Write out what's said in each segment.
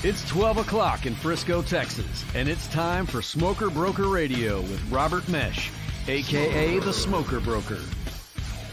It's 12 o'clock in Frisco, Texas, and it's time for Smoker Broker Radio with Robert Mesh, a.k.a. the Smoker Broker.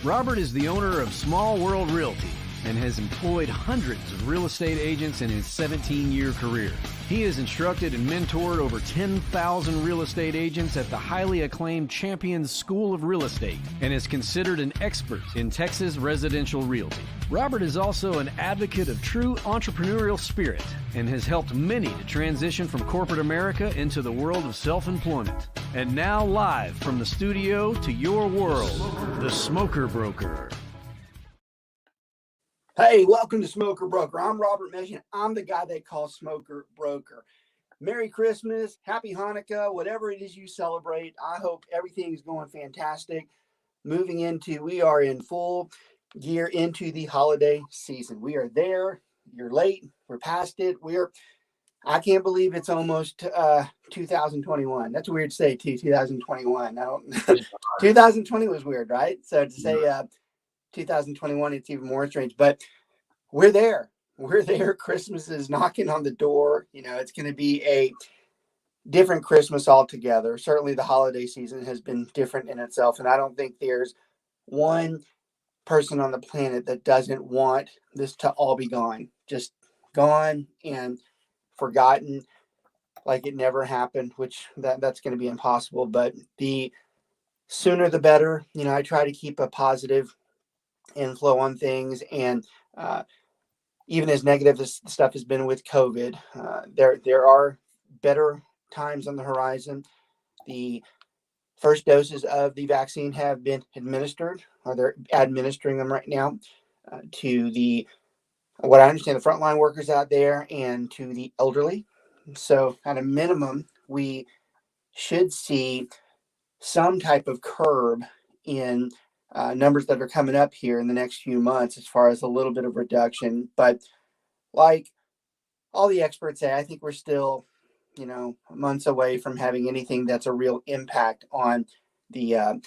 Robert is the owner of Small World Realty and has employed hundreds of real estate agents in his 17-year career. He has instructed and mentored over 10,000 real estate agents at the highly acclaimed Champions School of Real Estate and is considered an expert in Texas residential realty. Robert is also an advocate of true entrepreneurial spirit and has helped many to transition from corporate America into the world of self-employment. And now live from the studio to your world, the Smoker Broker. Hey, welcome to Smoker Broker. I'm Robert Mesh. I'm the guy they call Smoker Broker. Merry Christmas, Happy Hanukkah, whatever it is you celebrate. I hope everything is going fantastic. We are in full gear into the holiday season. We are there. You're late. We're past it. I can't believe it's almost 2021. That's weird to say, too, 2021. 2020 was weird, right? So to say 2021, it's even more strange, but we're there. Christmas is knocking on the door. It's going to be a different Christmas altogether. Certainly the holiday season has been different in itself. And I don't think there's one person on the planet that doesn't want this to all be gone, just gone and forgotten like it never happened, which that's going to be impossible. But the sooner the better. I try to keep a positive inflow on things, and even as negative as stuff has been with COVID, there are better times on the horizon. The first doses of the vaccine have been administered, or they're administering them right now to what I understand, the frontline workers out there and to the elderly. So at a minimum, we should see some type of curb in numbers that are coming up here in the next few months as far as a little bit of reduction. But like all the experts say, I think we're still, months away from having anything that's a real impact on the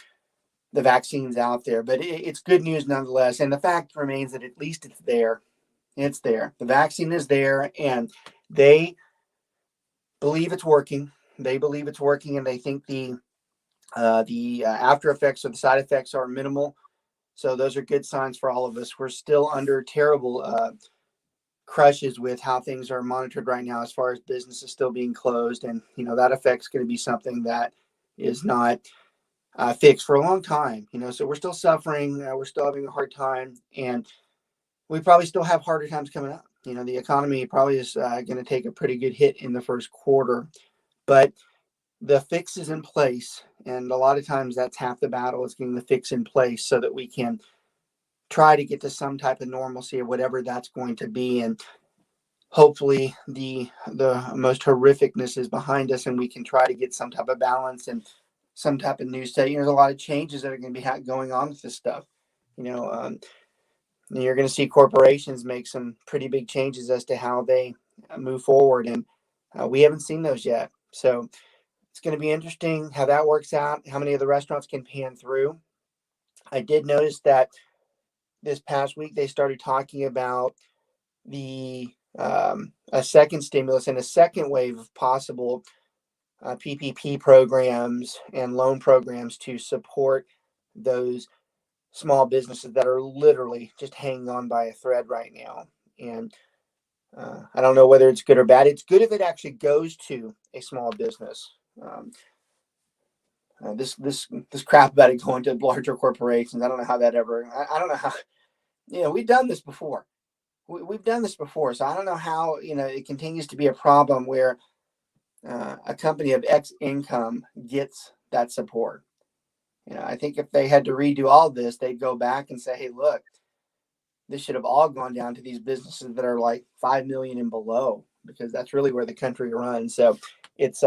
vaccines out there. But it's good news nonetheless. And the fact remains that at least it's there. It's there. The vaccine is there, and they believe it's working. They believe it's working, and they think the after effects or the side effects are minimal. So those are good signs for all of us. We're still under terrible crushes with how things are monitored right now as far as businesses still being closed. And, that effect's going to be something that is not fixed for a long time. So we're still suffering. We're still having a hard time. And we probably still have harder times coming up. The economy probably is going to take a pretty good hit in the first quarter. But the fix is in place, and a lot of times that's half the battle, is getting the fix in place so that we can try to get to some type of normalcy or whatever that's going to be. And hopefully the most horrificness is behind us, and we can try to get some type of balance and some type of new state. There's a lot of changes that are going to be going on with this stuff. You're going to see corporations make some pretty big changes as to how they move forward, and we haven't seen those yet. So it's going to be interesting how that works out, how many of the restaurants can pan through. I did notice that this past week they started talking about a second stimulus and a second wave of possible PPP programs and loan programs to support those small businesses that are literally just hanging on by a thread right now. And I don't know whether it's good or bad. It's good if it actually goes to a small business. This crap about it going to larger corporations, I don't know how that ever. I don't know how. We've done this before. We've done this before, so I don't know how it continues to be a problem where a company of X income gets that support. I think if they had to redo all this, they'd go back and say, "Hey, look, this should have all gone down to these businesses that are like 5 million and below, because that's really where the country runs." So it's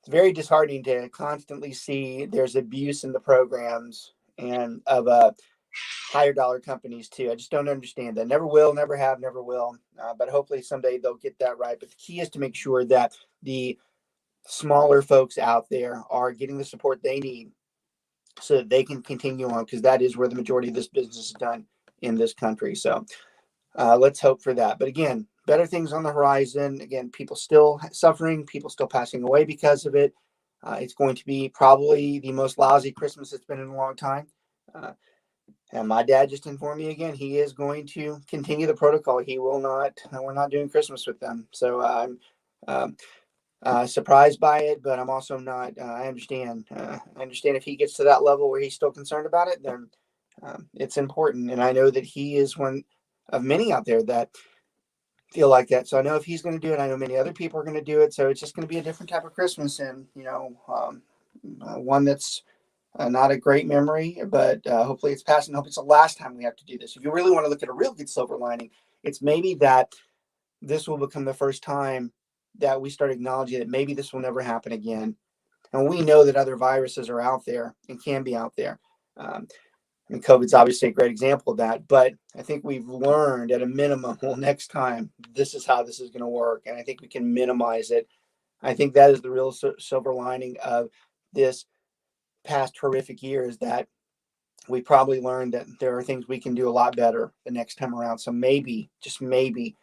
very disheartening to constantly see there's abuse in the programs and of higher dollar companies too. I just don't understand that. Never will, never have, never will. But hopefully someday they'll get that right. But the key is to make sure that the smaller folks out there are getting the support they need so that they can continue on, because that is where the majority of this business is done in this country. So let's hope for that. But again, better things on the horizon. Again, people still suffering, people still passing away because of it. It's going to be probably the most lousy Christmas it's been in a long time. And my dad just informed me again, he is going to continue the protocol. He will not, we're not doing Christmas with them. So I'm surprised by it, but I'm also not, I understand if he gets to that level where he's still concerned about it, then it's important. And I know that he is one of many out there that feel like that. So I know if he's going to do it, I know many other people are going to do it. So it's just going to be a different type of Christmas, and, one that's not a great memory, but hopefully it's passing. I hope it's the last time we have to do this. If you really want to look at a real good silver lining, it's maybe that this will become the first time that we start acknowledging that maybe this will never happen again. And we know that other viruses are out there and can be out there. COVID's obviously a great example of that, but I think we've learned at a minimum, well, next time, this is how this is going to work. And I think we can minimize it. I think that is the real silver lining of this past horrific year, is that we probably learned that there are things we can do a lot better the next time around. So maybe, just maybe,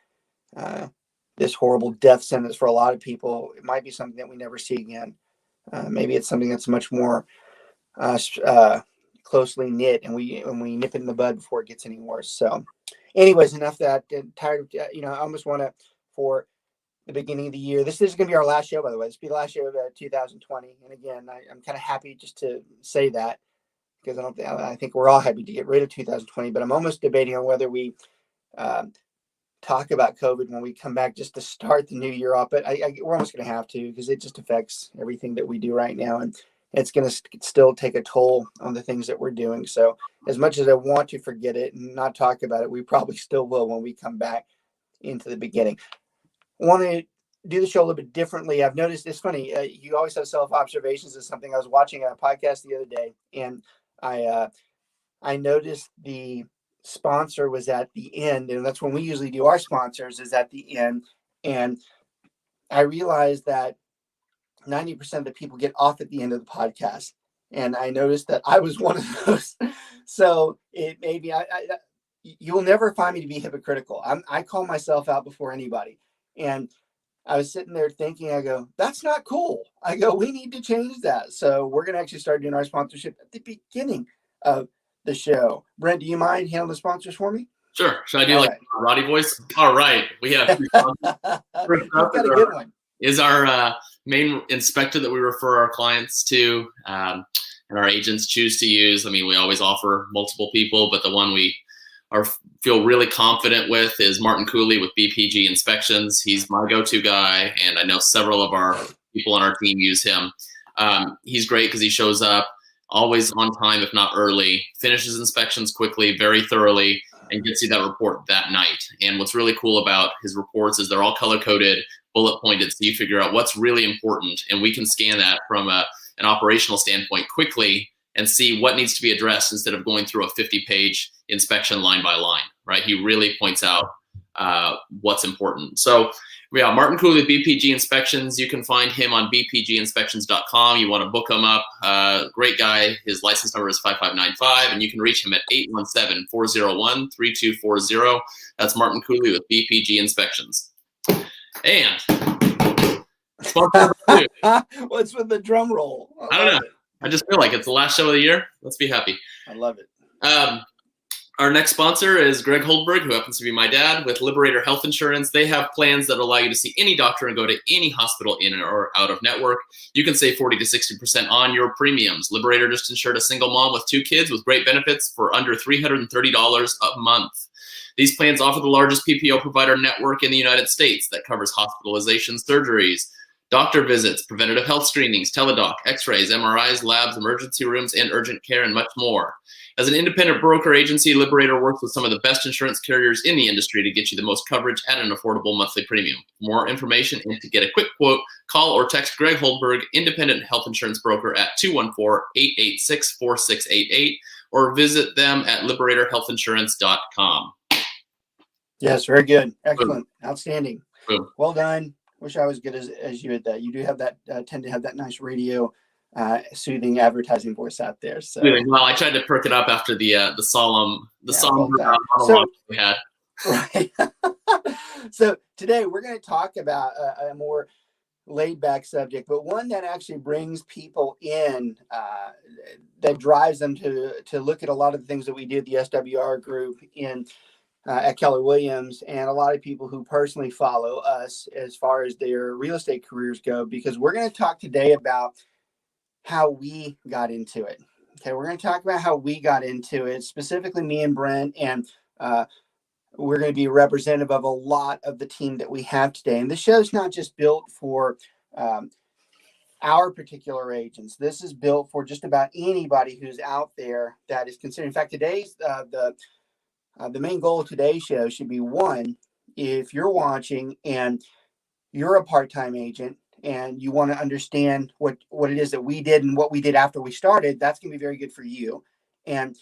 this horrible death sentence for a lot of people, it might be something that we never see again. Maybe it's something that's much more closely knit, and we nip it in the bud before it gets any worse. So anyways, enough that. Tired of, I almost want to, for the beginning of the year, this is going to be our last show, by the way. This will be the last show of 2020. And again, I'm kind of happy just to say that, because I think we're all happy to get rid of 2020, but I'm almost debating on whether we talk about COVID when we come back, just to start the new year off. But we're almost going to have to, because it just affects everything that we do right now. And it's going to still take a toll on the things that we're doing. So as much as I want to forget it and not talk about it, we probably still will when we come back into the beginning. I want to do the show a little bit differently. I've noticed, it's funny, you always have self-observations. Is something I was watching a podcast the other day, and I noticed the sponsor was at the end, and that's when we usually do our sponsors, is at the end. And I realized that 90% of the people get off at the end of the podcast, and I noticed that I was one of those. So it maybe you'll never find me to be hypocritical. I call myself out before anybody. And I was sitting there thinking, I go, that's not cool. I go, we need to change that. So we're going to actually start doing our sponsorship at the beginning of the show. Brent, do you mind handling the sponsors for me? Sure. Should I do a Roddy voice? All right. We have two sponsors. You've got a good one. Is our main inspector that we refer our clients to, and our agents choose to use. I mean, we always offer multiple people, but the one we feel really confident with is Martin Cooley with BPG Inspections. He's my go-to guy, and I know several of our people on our team use him. He's great because he shows up always on time, if not early, finishes inspections quickly, very thoroughly, and gets you that report that night. And what's really cool about his reports is they're all color-coded, bullet pointed, so you figure out what's really important, and we can scan that from an operational standpoint quickly and see what needs to be addressed instead of going through a 50-page inspection line by line, right? He really points out what's important. So yeah, Martin Cooley with BPG Inspections. You can find him on bpginspections.com. You want to book him up. Great guy. His license number is 5595, and you can reach him at 817-401-3240. That's Martin Cooley with BPG Inspections. And sponsor number 2. What's with the drum roll? I don't know. I just feel like it's the last show of the year. Let's be happy. I love it. Our next sponsor is Greg Holdberg, who happens to be my dad, with Liberator Health Insurance. They have plans that allow you to see any doctor and go to any hospital in or out of network. You can save 40 to 60% on your premiums. Liberator just insured a single mom with 2 kids with great benefits for under $330 a month. These plans offer the largest PPO provider network in the United States that covers hospitalizations, surgeries, doctor visits, preventative health screenings, teledoc, x-rays, MRIs, labs, emergency rooms, and urgent care, and much more. As an independent broker agency, Liberator works with some of the best insurance carriers in the industry to get you the most coverage at an affordable monthly premium. For more information and to get a quick quote, call or text Greg Holdberg, independent health insurance broker, at 214-886-4688, or visit them at liberatorhealthinsurance.com. Yes, very good. Excellent. Boom. Outstanding. Boom. Well done. Wish I was good as you at that. You do have that, tend to have that nice radio, soothing advertising voice out there. So well, I tried to perk it up after the solemn so, we had. Right. So today we're going to talk about a more laid back subject, but one that actually brings people in, that drives them to look at a lot of the things that we do at the SWR group in at Keller Williams, and a lot of people who personally follow us as far as their real estate careers go, because we're going to talk today about how we got into it. Okay, we're going to talk about how we got into it, specifically me and Brent, and we're going to be representative of a lot of the team that we have today. And the show's not just built for our particular agents. This is built for just about anybody who's out there that is considering. In fact, today's the main goal of today's show should be, one, if you're watching and you're a part-time agent and you want to understand what it is that we did and what we did after we started, that's going to be very good for you. And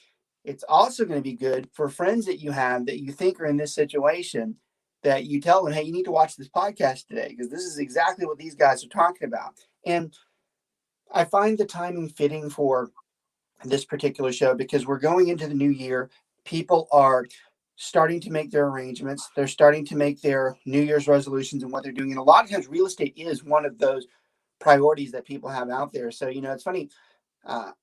it's also going to be good for friends that you have that you think are in this situation, that you tell them, hey, you need to watch this podcast today, because this is exactly what these guys are talking about. And I find the timing fitting for this particular show because we're going into the new year. People are starting to make their arrangements. They're starting to make their New Year's resolutions and what they're doing. And a lot of times real estate is one of those priorities that people have out there. So, it's funny.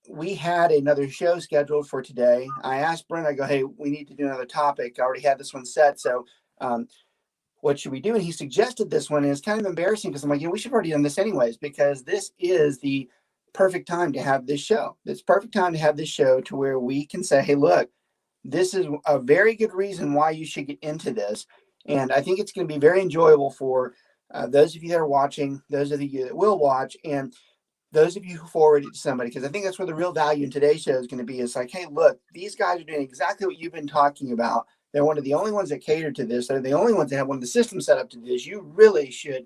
We had another show scheduled for today. I asked Brent, I go, hey, we need to do another topic. I already had this one set. So what should we do? And he suggested this one. And it's kind of embarrassing because I'm like, we should have already done this anyways, because this is the perfect time to have this show. It's perfect time to have this show to where we can say, hey, look, this is a very good reason why you should get into this. And I think it's going to be very enjoyable for those of you that are watching, those of you that will watch, and those of you who forward it to somebody, because I think that's where the real value in today's show is going to be. It's like, hey, look, these guys are doing exactly what you've been talking about. They're one of the only ones that cater to this. They're the only ones that have one of the systems set up to this. You really should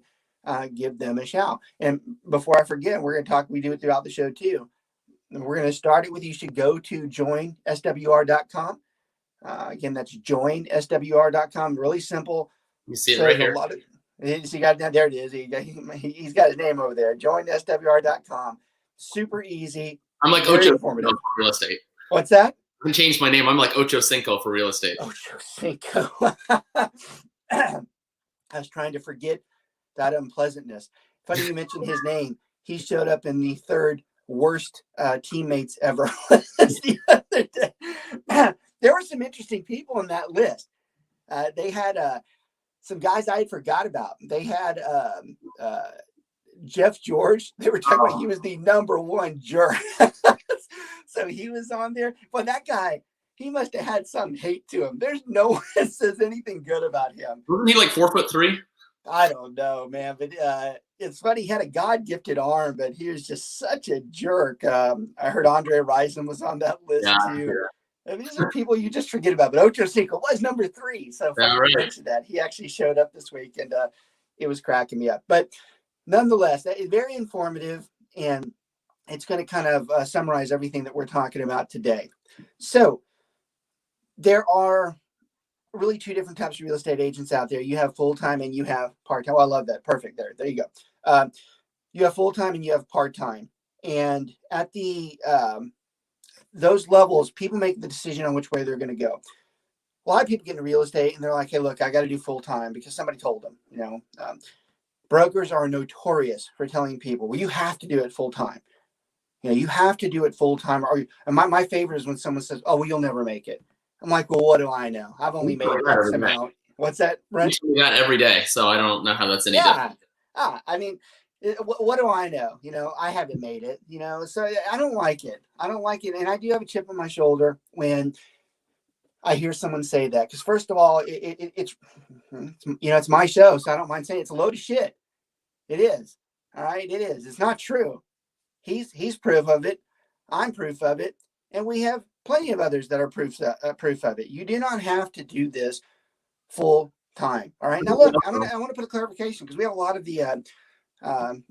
give them a shout. And before I forget, we're going to talk, we do it throughout the show too. And we're going to start it with, you should go to joinswr.com. Again, that's joinswr.com. Really simple. You see it right here. He got there. It is. He's got his name over there. Joinswr.com. Super easy. I'm like Ocho Cinco for real estate. What's that? I can change my name. I'm like Ocho Cinco for real estate. Ocho Cinco. I was trying to forget that unpleasantness. Funny you mentioned his name. He showed up in the third worst teammates ever the other day. There were some interesting people on that list. They had some guys I had forgot about. They had Jeff George. They were talking about he was the number one jerk. So he was on there. But that guy, he must have had some hate to him. There's no one that says anything good about him. Wasn't he like 4'3"? I don't know, man. But it's funny. He had a God-gifted arm, but he was just such a jerk. I heard Andre Rison was on that list too. Yeah. These are people you just forget about. But Ocho Cinco was number 3. So mentioned that. He actually showed up this week, and it was cracking me up. But nonetheless, that is very informative, and it's going to kind of summarize everything that we're talking about today. So there are really 2 different types of real estate agents out there. You have full-time and you have part-time. Oh, I love that. Perfect. There you go. You have full-time and you have part-time. And at the those levels, people make the decision on which way they're going to go. A lot of people get into real estate and they're like, hey, look, I got to do full-time because somebody told them. Brokers are notorious for telling people, well, you have to do it full-time. You have to do it full-time. And my favorite is when someone says, oh, well, you'll never make it. I'm like, well, what do I know? I've only made X amount. What's that, Brent? You do that every day, so I don't know how that's any different. I mean, what do I know? I haven't made it, so I don't like it. And I do have a chip on my shoulder when I hear someone say that. Because first of all, it's my show, so I don't mind saying it's a load of shit. It is. All right, it is. It's not true. He's proof of it. I'm proof of it. And we have plenty of others that are proof of it. You do not have to do this full time. All right. Now, look, I want to put a clarification, because we have a lot of the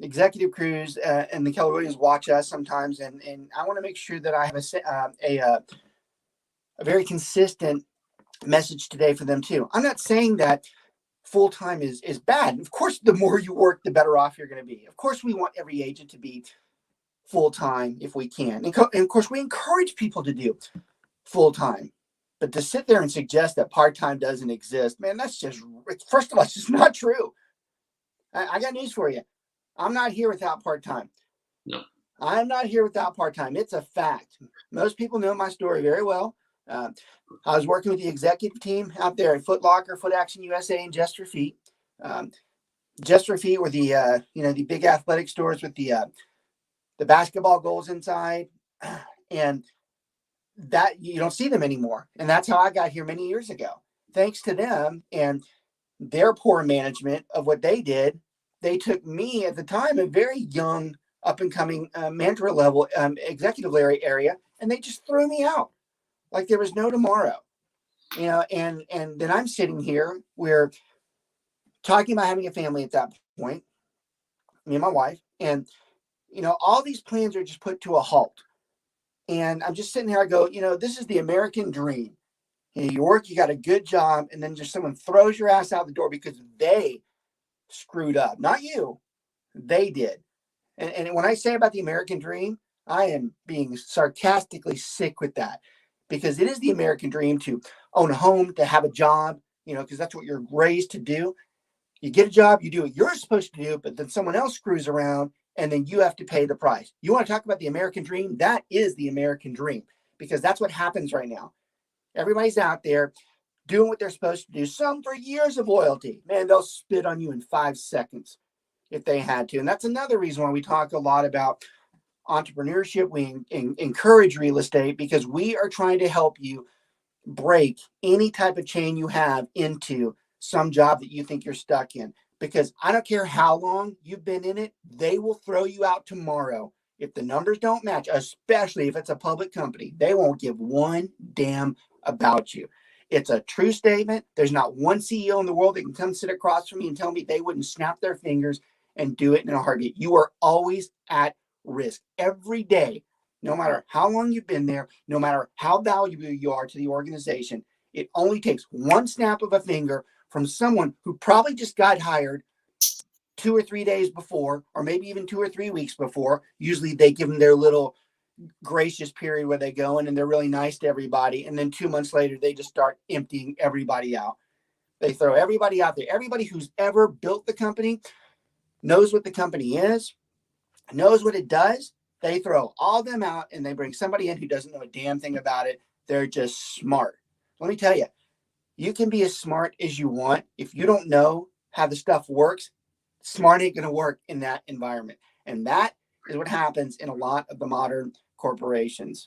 executive crews and the Keller Williams watch us sometimes. And I want to make sure that I have a very consistent message today for them too. I'm not saying that full time is bad. Of course, the more you work, the better off you're going to be. Of course, we want every agent to be full time if we can. And of course, we encourage people to do full time. But to sit there and suggest that part-time doesn't exist, man, that's just, first of all, it's just not true. I got news for you. I'm not here without part-time. No. I'm not here without part-time. It's a fact. Most people know my story very well. I was working with the executive team out there at Foot Locker, Foot Action USA, and Just for Feet. Just for Feet were the the big athletic stores with the basketball goals inside, and that you don't see them anymore. And that's how I got here many years ago. Thanks to them and their poor management of what they did, they took me at the time, a very young, up and coming manager level executive area, and they just threw me out like there was no tomorrow. And then I'm sitting here, we're talking about having a family at that point, me and my wife, and all these plans are just put to a halt. And I'm just sitting here, I go, this is the American dream. You work, you got a good job, and then just someone throws your ass out the door because they screwed up. Not you. They did. And when I say about the American dream, I am being sarcastically sick with that, because it is the American dream to own a home, to have a job, because that's what you're raised to do. You get a job, you do what you're supposed to do, but then someone else screws around and then you have to pay the price. You want to talk about the American dream? That is the American dream, because that's what happens right now. Everybody's out there doing what they're supposed to do. Some for years of loyalty. Man, they'll spit on you in 5 seconds if they had to. And that's another reason why we talk a lot about entrepreneurship. We encourage real estate, because we are trying to help you break any type of chain you have into some job that you think you're stuck in. Because I don't care how long you've been in it, they will throw you out tomorrow. If the numbers don't match, especially if it's a public company, they won't give one damn about you. It's a true statement. There's not one CEO in the world that can come sit across from me and tell me they wouldn't snap their fingers and do it in a heartbeat. You are always at risk every day, no matter how long you've been there, no matter how valuable you are to the organization. It only takes one snap of a finger from someone who probably just got hired 2 or 3 days before, or maybe even 2 or 3 weeks before. Usually they give them their little gracious period where they go in and they're really nice to everybody. And then 2 months later, they just start emptying everybody out. They throw everybody out there. Everybody who's ever built the company knows what the company is, knows what it does. They throw all them out and they bring somebody in who doesn't know a damn thing about it. They're just smart. Let me tell you, you can be as smart as you want. If you don't know how the stuff works, smart ain't going to work in that environment. And that is what happens in a lot of the modern corporations.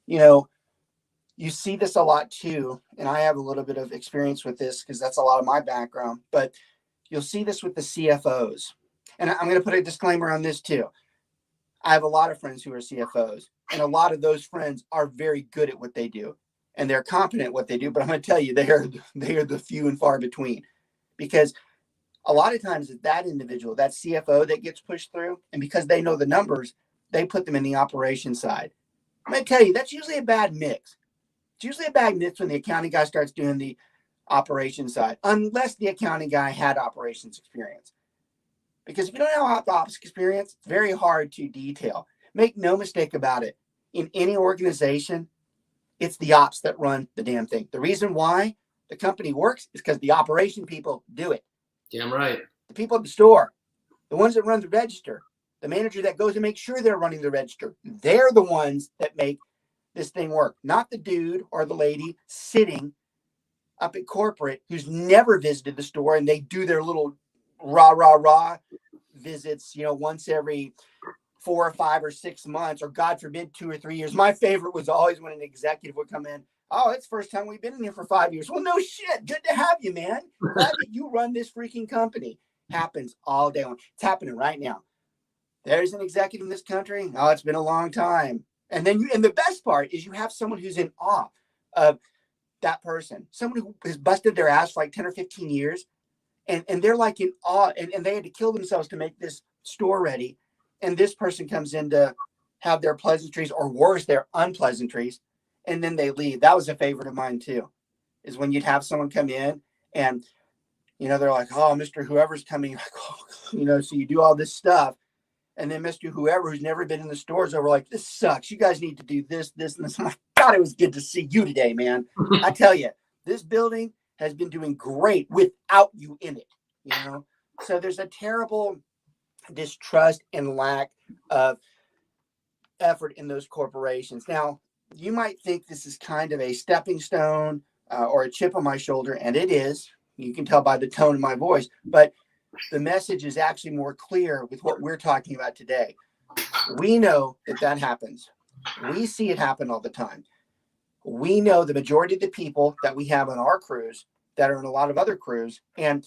You see this a lot too. And I have a little bit of experience with this because that's a lot of my background. But you'll see this with the CFOs. And I'm going to put a disclaimer on this too. I have a lot of friends who are CFOs. And a lot of those friends are very good at what they do. And they're competent at what they do. But I'm going to tell you, they are the few and far between. Because a lot of times it's that individual, that CFO that gets pushed through. And because they know the numbers, they put them in the operation side. I'm going to tell you, that's usually a bad mix. It's usually a bad mix when the accounting guy starts doing the operation side, unless the accounting guy had operations experience. Because if you don't have ops experience, it's very hard to detail. Make no mistake about it. In any organization, it's the ops that run the damn thing. The reason why the company works is because the operation people do it. Damn right. The people at the store, the ones that run the register, the manager that goes to make sure they're running the register, they're the ones that make this thing work. Not the dude or the lady sitting up at corporate who's never visited the store and they do their little rah visits, once every 4 or 5 or 6 months, or God forbid 2 or 3 years. My favorite was always when an executive would come in. Oh, it's the first time we've been in here for 5 years. Well, no shit. Good to have you, man. Glad that you run this freaking company. Happens all day long. It's happening right now. There's an executive in this country. Oh, it's been a long time. And the best part is you have someone who's in awe of that person. Someone who has busted their ass for like 10 or 15 years. And they're like in awe. And they had to kill themselves to make this store ready. And this person comes in to have their pleasantries, or worse, their unpleasantries. And then they leave. That was a favorite of mine too, is when you'd have someone come in and, they're like, oh, Mr. Whoever's coming, like, oh, so you do all this stuff. And then Mr. Whoever, who's never been in the stores, over like, this sucks. You guys need to do this, this, and this. I'm like, God, it was good to see you today, man. I tell you, this building has been doing great without you in it, you know? So there's a terrible distrust and lack of effort in those corporations. Now, you might think this is kind of a stepping stone or a chip on my shoulder, and it is. You can tell by the tone of my voice, but the message is actually more clear with what we're talking about today. We know that happens. We see it happen all the time. We know the majority of the people that we have on our crews that are in a lot of other crews, and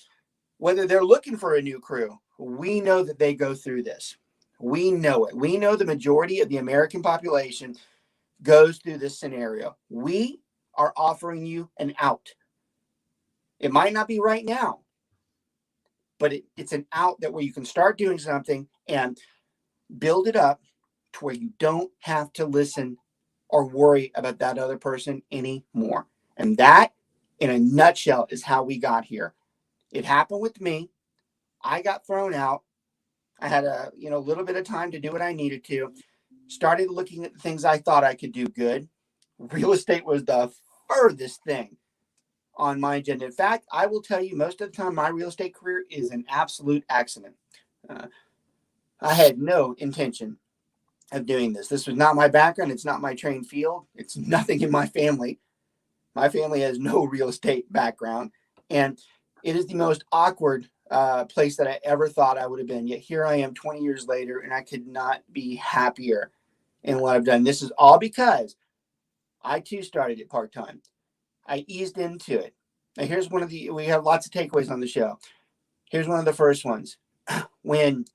whether they're looking for a new crew, we know that they go through this. We know it. We know the majority of the American population goes through this scenario. We are offering you an out. It might not be right now, but it's an out that where you can start doing something and build it up to where you don't have to listen or worry about that other person anymore. And that, in a nutshell, is how we got here. It happened with me. I got thrown out. I had a little bit of time to do what I needed to. Started looking at the things I thought I could do good. Real estate was the furthest thing on my agenda. In fact, I will tell you, most of the time, my real estate career is an absolute accident. I had no intention of doing this. This was not my background. It's not my trained field. It's nothing in my family. My family has no real estate background. And it is the most awkward place that I ever thought I would have been. Yet here I am 20 years later, and I could not be happier in what I've done. This is all because I too started it part-time. I eased into it. Now here's we have lots of takeaways on the show. Here's one of the first ones. When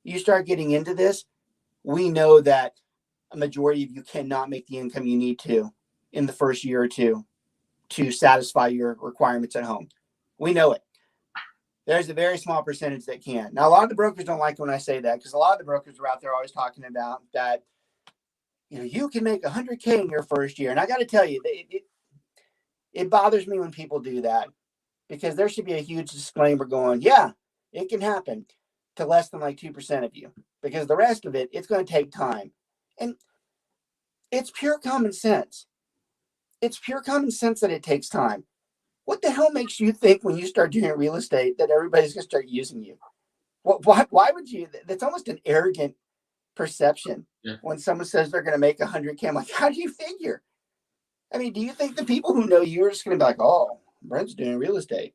you start getting into this, we know that a majority of you cannot make the income you need to in the first year or two to satisfy your requirements at home. We know it. There's a very small percentage that can. Now, a lot of the brokers don't like when I say that, because a lot of the brokers are out there always talking about that, you can make $100K in your first year. And I got to tell you, it bothers me when people do that, because there should be a huge disclaimer going, yeah, it can happen to less than like 2% of you, because the rest of it, it's going to take time. And it's pure common sense. It's pure common sense that it takes time. What the hell makes you think when you start doing real estate that everybody's going to start using you? Why would you? That's almost an arrogant perception. Yeah. When someone says they're going to make $100K. I'm like, how do you figure? I mean, do you think the people who know you are just going to be like, oh, Brent's doing real estate,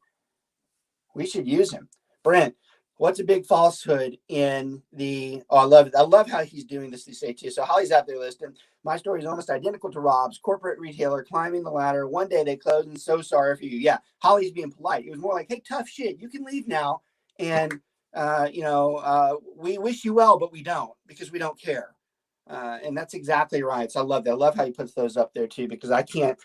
we should use him? Brent, what's a big falsehood in the, I love it. I love how he's doing this, say too. So Holly's out there listing. My story is almost identical to Rob's. Corporate retailer climbing the ladder. One day they closed and so sorry for you. Yeah, Holly's being polite. It was more like, hey, tough shit. You can leave now. And, we wish you well, but we don't, because we don't care. And that's exactly right. So I love that. I love how he puts those up there too, because I can't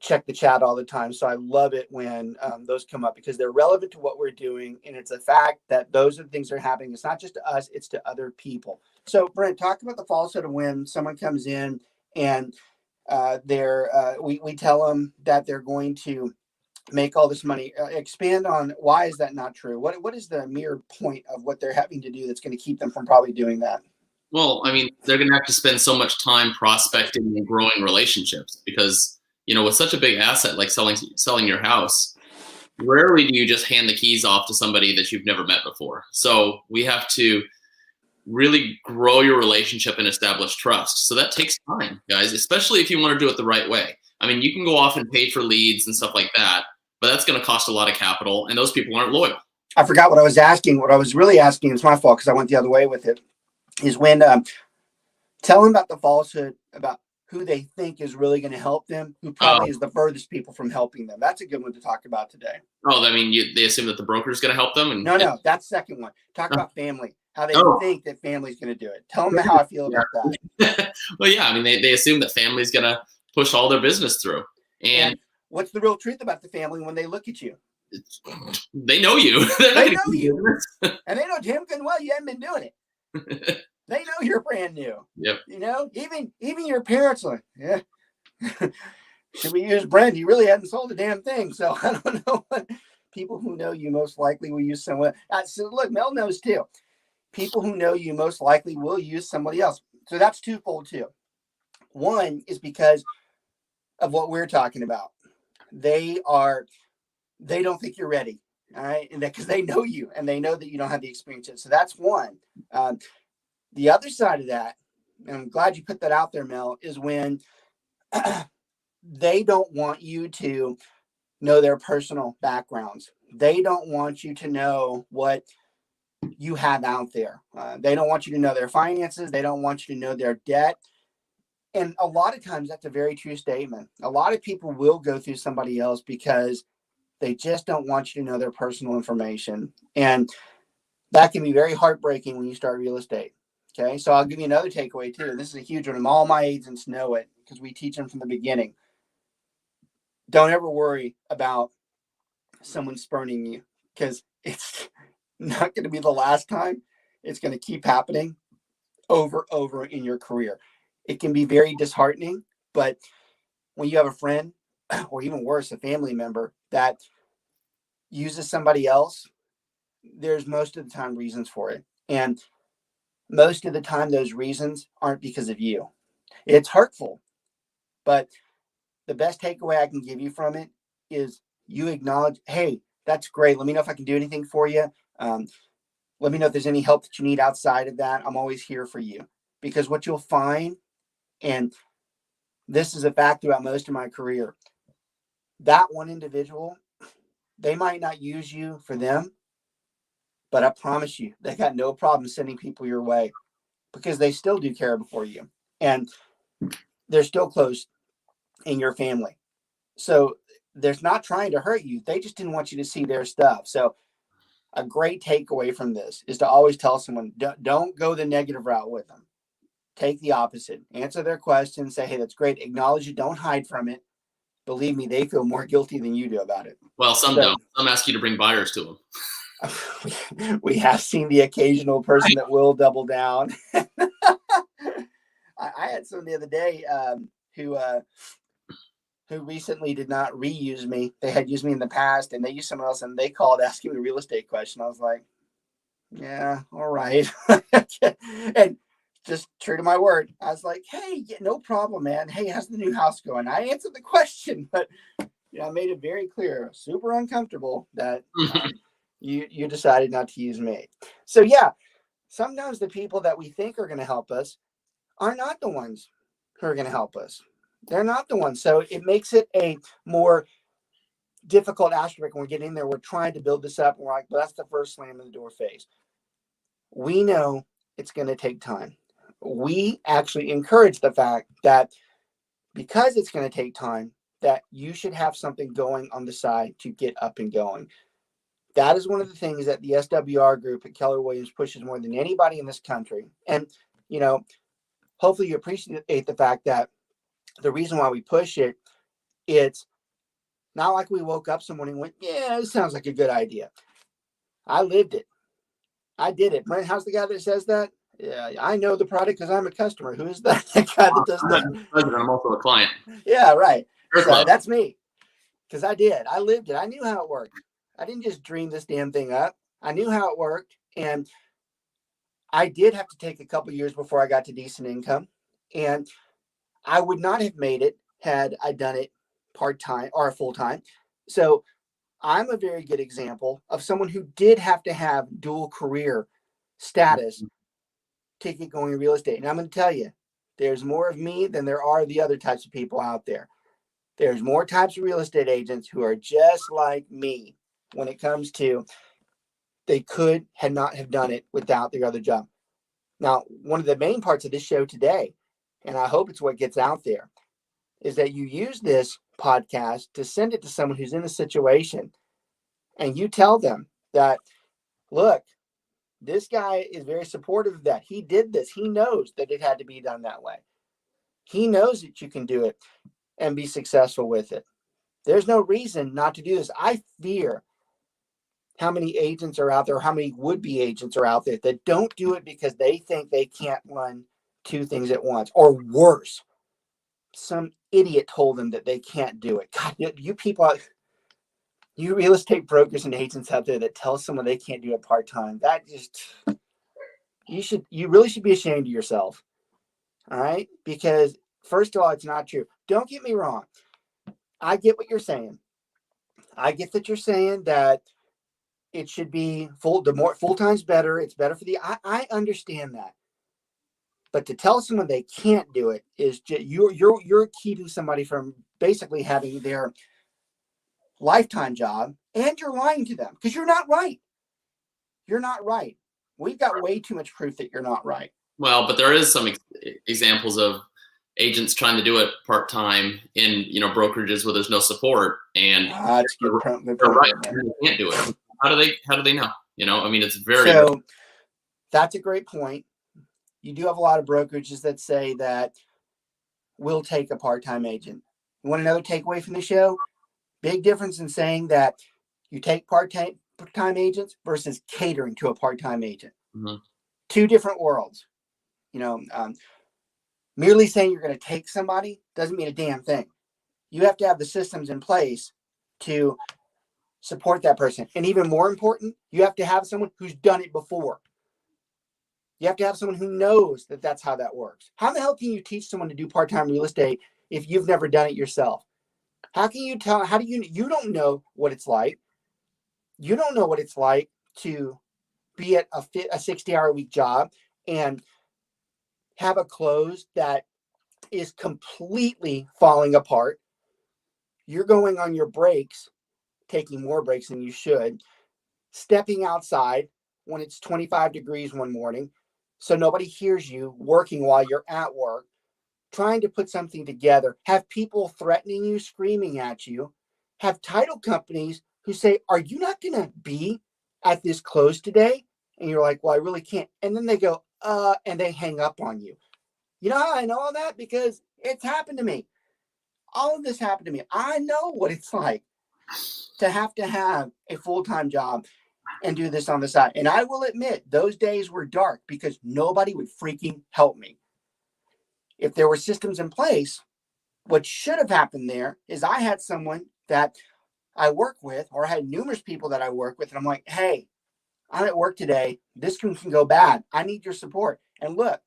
check the chat all the time. So I love it when those come up, because they're relevant to what we're doing. And it's a fact that those are the things that are happening. It's not just to us, it's to other people. So Brent, talk about the falsehood of when someone comes in and we tell them that they're going to make all this money. Expand on why is that not true? What is the mere point of what they're having to do that's going to keep them from probably doing that? Well, I mean, they're going to have to spend so much time prospecting and growing relationships, because, with such a big asset like selling your house, rarely do you just hand the keys off to somebody that you've never met before. So we have to really grow your relationship and establish trust. So that takes time, guys, especially if you want to do it the right way. I mean, you can go off and pay for leads and stuff like that, but that's going to cost a lot of capital, and those people aren't loyal. I forgot what I was asking. What I was really asking, it's my fault because I went the other way with it, is when tell them about the falsehood about who they think is really going to help them, who probably is the furthest people from helping them. That's a good one to talk about today. Oh, I mean, they assume that the broker is going to help them? And No, that's the second one. Talk about family, how they think that family's going to do it. Tell them how I feel about that. Well, yeah, I mean, they assume that family's going to push all their business through. And what's the real truth about the family when they look at you? They know you. They know you. And they know damn good well you haven't been doing it. They know you're brand new. Yep. Even your parents are like, yeah. Should we use Brent? He really hadn't sold a damn thing. So I don't know what people who know you most likely will use someone. So look, Mel knows too. People who know you most likely will use somebody else. So that's twofold too. One is because of what we're talking about. They don't think you're ready. All right. And because they know you and they know that you don't have the experience yet. So that's one. The other side of that, and I'm glad you put that out there, Mel, is when they don't want you to know their personal backgrounds. They don't want you to know what you have out there. They don't want you to know their finances. They don't want you to know their debt. And a lot of times that's a very true statement. A lot of people will go through somebody else because they just don't want you to know their personal information. And that can be very heartbreaking when you start real estate. Okay. So I'll give you another takeaway too. This is a huge one. And all my agents know it because we teach them from the beginning. Don't ever worry about someone spurning you, because it's not going to be the last time. It's going to keep happening over in your career. It can be very disheartening, but when you have a friend, or even worse, a family member that uses somebody else, there's most of the time reasons for it. And most of the time, those reasons aren't because of you. It's hurtful, but the best takeaway I can give you from it is you acknowledge, hey, that's great. Let me know if I can do anything for you. Let me know if there's any help that you need outside of that. I'm always here for you. Because what you'll find, and this is a fact throughout most of my career, that one individual, they might not use you for them, but I promise you, they got no problem sending people your way because they still do care for you. And they're still close in your family. So they're not trying to hurt you. They just didn't want you to see their stuff. So a great takeaway from this is to always tell someone, don't go the negative route with them. Take the opposite. Answer their questions. Say, hey, that's great. Acknowledge it. Don't hide from it. Believe me, they feel more guilty than you do about it. Well, some don't. Some ask you to bring buyers to them. We have seen the occasional person that will double down. I had someone the other day who recently did not reuse me. They had used me in the past, and they used someone else, and they called asking me a real estate question. I was like, yeah, all right. And just true to my word, I was like, hey, yeah, no problem, man. Hey, how's the new house going? I answered the question, but I made it very clear, super uncomfortable that you decided not to use me. So yeah, sometimes the people that we think are going to help us are not the ones who are going to help us. They're not the ones. So it makes it a more difficult aspect when we get in there. We're trying to build this up, and we're like, well, that's the first slam in the door phase. We know it's going to take time. We actually encourage the fact that because it's going to take time, that you should have something going on the side to get up and going. That is one of the things that the SWR group at Keller Williams pushes more than anybody in this country. And, hopefully you appreciate the fact that the reason why we push it, it's not like we woke up some morning and went, yeah, it sounds like a good idea. I lived it. I did it. Brent, how's the guy that says that? Yeah, I know the product because I'm a customer. Who is that guy that does that? I'm also a client. Yeah, right. So that's me. Because I did. I lived it. I knew how it worked. I didn't just dream this damn thing up. I knew how it worked. And I did have to take a couple years before I got to decent income. And I would not have made it had I done it part-time or full-time. So I'm a very good example of someone who did have to have dual career status to get going in real estate. And I'm going to tell you, there's more of me than there are the other types of people out there. There's more types of real estate agents who are just like me when it comes to they had not have done it without their other job. Now, one of the main parts of this show today, and I hope it's what gets out there, is that you use this podcast to send it to someone who's in a situation and you tell them that, look, this guy is very supportive of that. He did this. He knows that it had to be done that way. He knows that you can do it and be successful with it. There's no reason not to do this. I fear how many agents are out there, how many would-be agents are out there that don't do it because they think they can't run two things at once, or worse, some idiot told them that they can't do it. God, you people, you real estate brokers and agents out there that tell someone they can't do it part-time, that just, you really should be ashamed of yourself. All right. Because First of all, it's not true. Don't get me wrong. I get what you're saying. I get that you're saying that it should be full time's better. It's better for I understand that. But to tell someone they can't do it is just, you're keeping somebody from basically having their lifetime job, and you're lying to them because you're not right. You're not right. We've got way too much proof that you're not right. Well, but there is some examples of agents trying to do it part-time in, brokerages where there's no support, and that's they're right. They can't do it. How do they know? It's very. So that's a great point. You do have a lot of brokerages that say that we'll take a part-time agent. You want another takeaway from the show? Big difference in saying that you take part-time agents versus catering to a part-time agent. Mm-hmm. Two different worlds. Merely saying you're going to take somebody doesn't mean a damn thing. You have to have the systems in place to support that person. And even more important, you have to have someone who's done it before. You have to have someone who knows that that's how that works. How the hell can you teach someone to do part-time real estate if you've never done it yourself? How can you tell? You don't know what it's like. You don't know what it's like to be at a 60-hour-a-week job and have a close that is completely falling apart. You're going on your breaks, taking more breaks than you should, stepping outside when it's 25 degrees one morning, so nobody hears you, working while you're at work, trying to put something together, have people threatening you, screaming at you, have title companies who say, are you not going to be at this close today? And you're like, well, I really can't. And then they go, and they hang up on you. You know how I know all that? Because it's happened to me. All of this happened to me. I know what it's like to have a full-time job and do this on the side. And I will admit, those days were dark because nobody would freaking help me. If there were systems in place, what should have happened there is I had someone that I work with, or I had numerous people that I work with, and I'm like, hey, I'm at work today. This can go bad. I need your support. And look,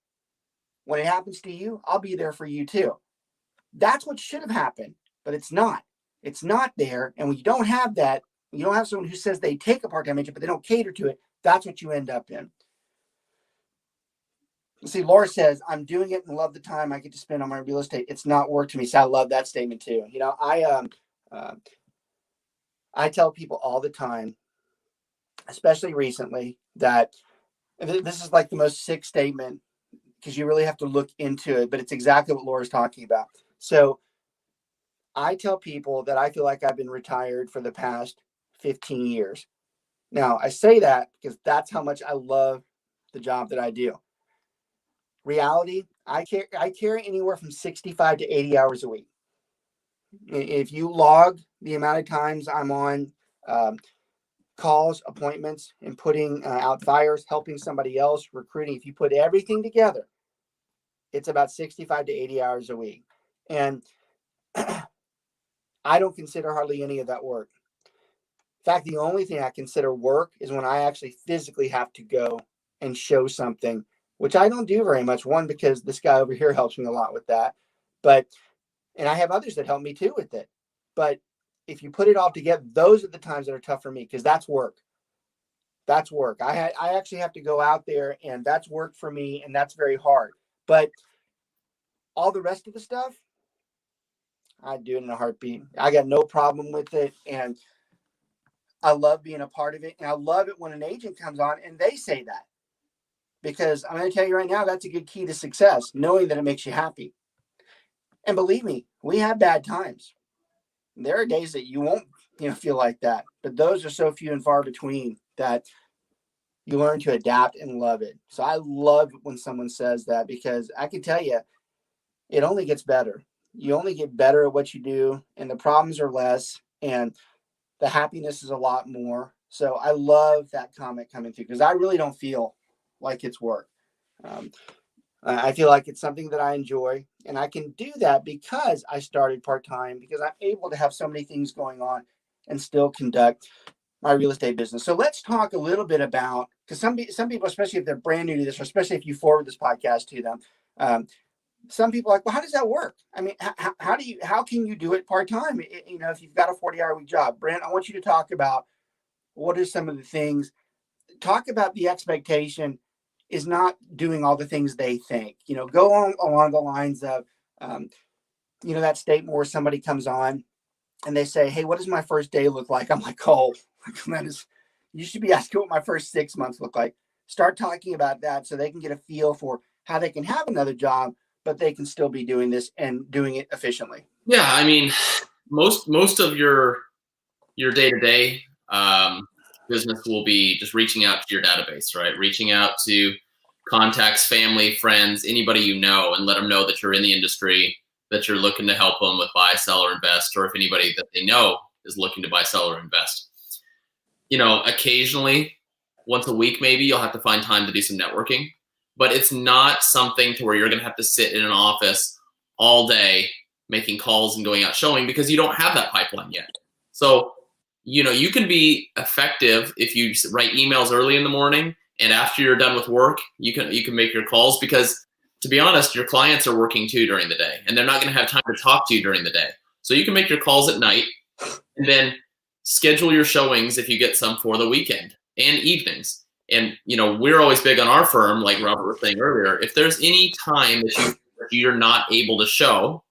when it happens to you, I'll be there for you too. That's what should have happened, but it's not. It's not there. And when you don't have that, you don't have someone who says they take a part-time agent, but they don't cater to it. That's what you end up in. See, Laura says, I'm doing it and love the time I get to spend on my real estate. It's not work to me. So I love that statement too. I tell people all the time, especially recently, that this is like the most sick statement because you really have to look into it, but it's exactly what Laura's talking about. So I tell people that I feel like I've been retired for the past 15 years. Now, I say that because that's how much I love the job that I do. Reality, I carry anywhere from 65 to 80 hours a week. If you log the amount of times I'm on calls, appointments, and putting out fires, helping somebody else, recruiting, if you put everything together, it's about 65 to 80 hours a week. And I don't consider hardly any of that work. In fact, the only thing I consider work is when I actually physically have to go and show something, which I don't do very much. One, because this guy over here helps me a lot with that. And I have others that help me too with it. But if you put it all together, those are the times that are tough for me because that's work. That's work. I actually have to go out there, and that's work for me, and that's very hard. But all the rest of the stuff, I do it in a heartbeat. I got no problem with it, and I love being a part of it. And I love it when an agent comes on and they say that, because I'm going to tell you right now, that's a good key to success, knowing that it makes you happy. And believe me, we have bad times. There are days that you won't, feel like that, but those are so few and far between that you learn to adapt and love it. So I love when someone says that, because I can tell you, it only gets better. You only get better at what you do, and the problems are less, and the happiness is a lot more. So I love that comment coming through, because I really don't feel like it's work. I feel like it's something that I enjoy, and I can do that because I started part-time, because I'm able to have so many things going on and still conduct my real estate business. So let's talk a little bit about, because some people, especially if they're brand new to this, or especially if you forward this podcast to them, some people are like, well, how does that work? I mean, how can you do it part-time? If you've got a 40-hour week job. Brent, I want you to talk about what are some of the things, talk about the expectation is not doing all the things they think, go on along the lines of, that statement where somebody comes on and they say, hey, what does my first day look like? I'm like, oh, you should be asking what my first 6 months look like. Start talking about that so they can get a feel for how they can have another job, but they can still be doing this and doing it efficiently. Yeah, I mean, most of your day-to-day business will be just reaching out to your database, right? Reaching out to contacts, family, friends, anybody you know, and let them know that you're in the industry, that you're looking to help them with buy, sell, or invest, or if anybody that they know is looking to buy, sell, or invest. Occasionally, once a week maybe, you'll have to find time to do some networking, but it's not something to where you're going to have to sit in an office all day making calls and going out showing, because you don't have that pipeline yet. So, you can be effective if you write emails early in the morning, and after you're done with work, you can make your calls, because to be honest, your clients are working too during the day, and they're not going to have time to talk to you during the day. So you can make your calls at night and then schedule your showings if you get some for the weekend and evenings. And, we're always big on our firm, like Robert was saying earlier, if there's any time that you're not able to show,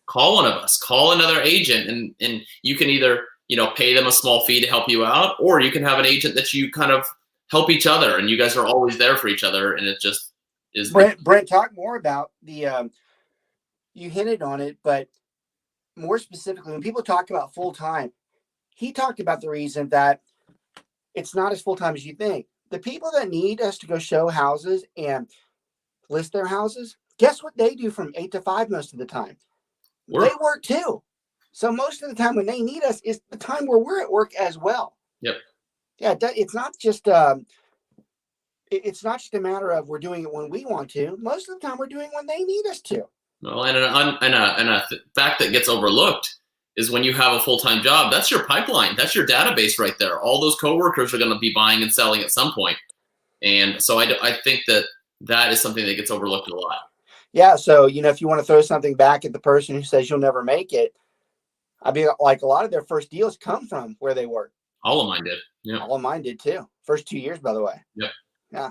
call one of us, call another agent, and you can either, pay them a small fee to help you out, or you can have an agent that you kind of help each other, and you guys are always there for each other. And it just is. Brent, talk more about the, you hinted on it, but more specifically, when people talk about full-time, he talked about the reason that it's not as full-time as you think. The people that need us to go show houses and list their houses, guess what they do from 8 to 5 most of the time? They work too. So most of the time when they need us is the time where we're at work as well. Yep. Yeah, it's not just it's not just a matter of we're doing it when we want to. Most of the time we're doing it when they need us to. Well, and a fact that gets overlooked is when you have a full-time job, that's your pipeline. That's your database right there. All those coworkers are going to be buying and selling at some point. And so I think that is something that gets overlooked a lot. Yeah. So, if you want to throw something back at the person who says you'll never make it, I mean, like a lot of their first deals come from where they work. All of mine did. Yeah. All of mine did too. First 2 years, by the way. Yep. Yeah.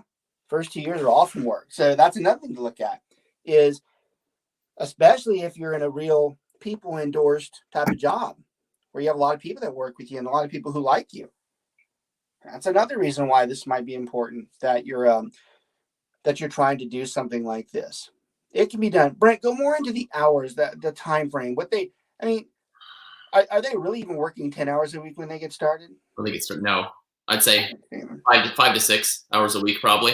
First 2 years are all from work. So that's another thing to look at is, especially if you're in a real people endorsed type of job where you have a lot of people that work with you and a lot of people who like you. That's another reason why this might be important, that you're trying to do something like this. It can be done. Brent, go more into the hours, the time frame. Are they really even working 10 hours a week when they get started? When they get started, no. I'd say 5 to 6 hours a week probably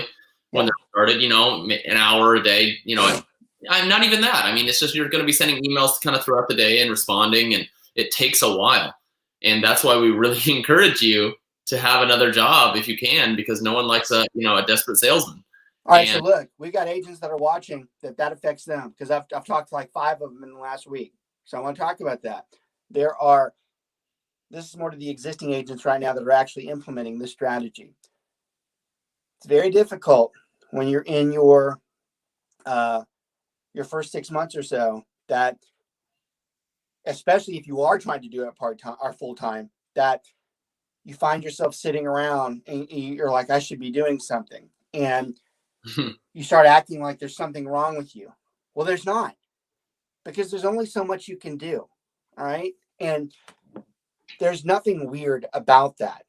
when they're started. An hour a day. I'm not even that. I mean, it's just you're going to be sending emails kind of throughout the day and responding, and it takes a while. And that's why we really encourage you to have another job if you can, because no one likes a desperate salesman. All right, so look, we've got agents that are watching that affects them, because I've talked to like 5 of them in the last week. So I want to talk about that. This is more to the existing agents right now that are actually implementing this strategy. It's very difficult when you're in your first 6 months or so, that especially if you are trying to do it part-time or full-time, that you find yourself sitting around and you're like, I should be doing something. And you start acting like there's something wrong with you. Well, there's not, because there's only so much you can do. All right. And there's nothing weird about that.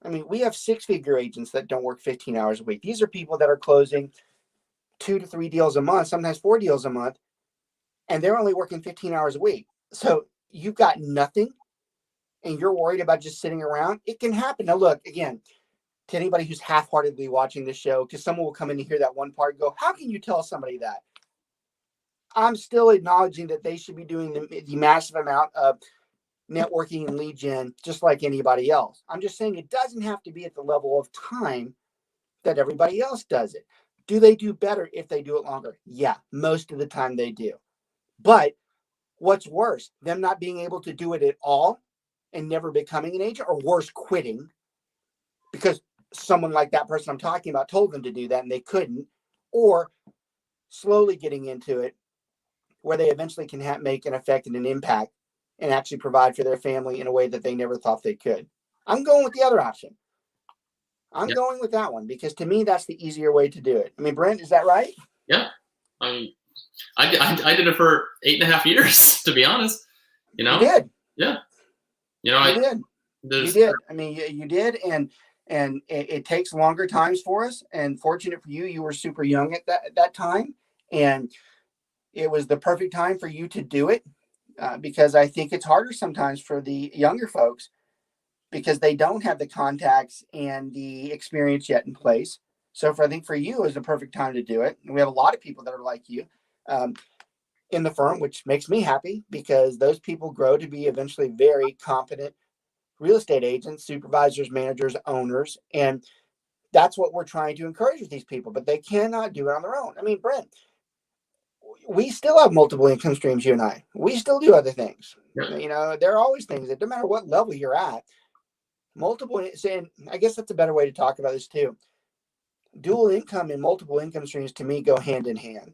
I mean, we have 6-figure agents that don't work 15 hours a week. These are people that are closing 2 to 3 deals a month, sometimes 4 deals a month, and they're only working 15 hours a week. So you've got nothing and you're worried about just sitting around. It can happen. Now, look, again, to anybody who's half-heartedly watching this show, because someone will come in and hear that one part and go, how can you tell somebody that? I'm still acknowledging that they should be doing the massive amount of networking and lead gen just like anybody else. I'm just saying it doesn't have to be at the level of time that everybody else does it. Do they do better if they do it longer? Yeah, most of the time they do. But what's worse, them not being able to do it at all and never becoming an agent, or worse, quitting because someone like that person I'm talking about told them to do that and they couldn't, or slowly getting into it where they eventually can make an effect and an impact and actually provide for their family in a way that they never thought they could. I'm going with the other option. I'm going with that one because to me, that's the easier way to do it. I mean, Brent, is that right? Yeah. I mean, I did it for 8.5 years, to be honest. You know? You did. Yeah. You know, you did. I mean, you did. And it takes longer times for us. And fortunate for you, you were super young at that time. And it was the perfect time for you to do it because I think it's harder sometimes for the younger folks because they don't have the contacts and the experience yet in place. So I think for you, it was the perfect time to do it. And we have a lot of people that are like you in the firm, which makes me happy because those people grow to be eventually very competent real estate agents, supervisors, managers, owners. And that's what we're trying to encourage with these people, but they cannot do it on their own. I mean, Brent, we still have multiple income streams, you and I. We still do other things. Yeah. You know, there are always things that no matter what level you're at, multiple, saying, I guess that's a better way to talk about this too. Dual income and multiple income streams to me go hand in hand.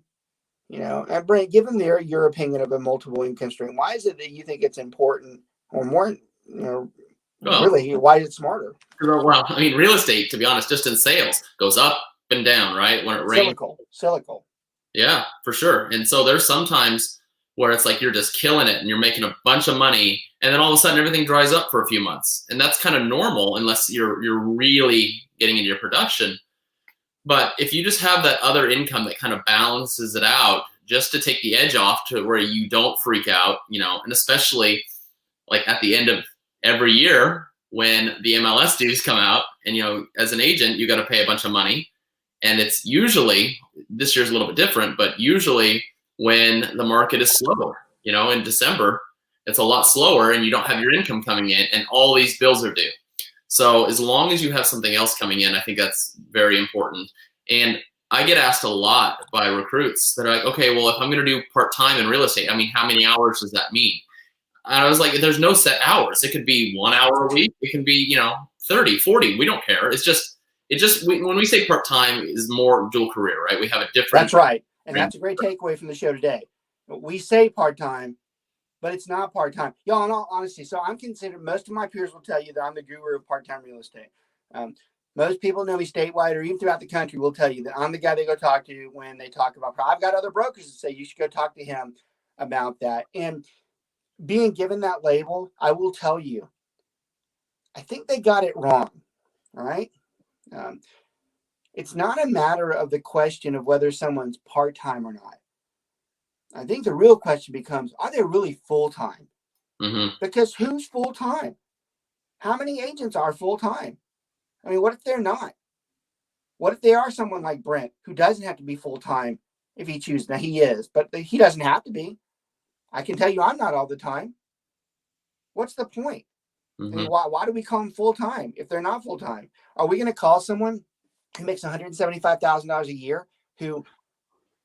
You know, and Brent, given your opinion of a multiple income stream, why is it that you think it's important or more, really, why is it smarter? Well, I mean, real estate, to be honest, just in sales goes up and down, right? When it rains. Cyclical. Yeah, for sure. And so there's sometimes where it's like you're just killing it and you're making a bunch of money and then all of a sudden everything dries up for a few months. And that's kind of normal unless you're really getting into your production. But if you just have that other income that kind of balances it out just to take the edge off to where you don't freak out, you know, and especially like at the end of every year when the MLS dues come out and, you know, as an agent, you got to pay a bunch of money. And it's usually, this year's a little bit different, but usually when the market is slower, you know, in December, it's a lot slower and you don't have your income coming in and all these bills are due. So as long as you have something else coming in, I think that's very important. And I get asked a lot by recruits that are like, okay, well, if I'm going to do part-time in real estate, I mean, how many hours does that mean? And I was like, there's no set hours. It could be 1 hour a week. It can be, you know, 30, 40. We don't care. When we say part-time is more dual career, right? We have a different. That's right. And that's a great takeaway from the show today. We say part-time, but it's not part-time. Y'all, in all honesty, so I'm considered, most of my peers will tell you that I'm the guru of part-time real estate. Most people know me statewide or even throughout the country will tell you that I'm the guy they go talk to when they talk about, I've got other brokers that say you should go talk to him about that. And being given that label, I will tell you, I think they got it wrong. All right. It's not a matter of the question of whether someone's part-time or not. I think the real question becomes, are they really full-time? Mm-hmm. Because who's full-time? How many agents are full-time? I mean, what if they're not? What if they are someone like Brent, who doesn't have to be full-time if he chooses? Now, he is, but he doesn't have to be. I can tell you I'm not all the time. What's the point? Mm-hmm. I mean, why do we call them full-time if they're not full-time? Are we going to call someone who makes $175,000 a year, who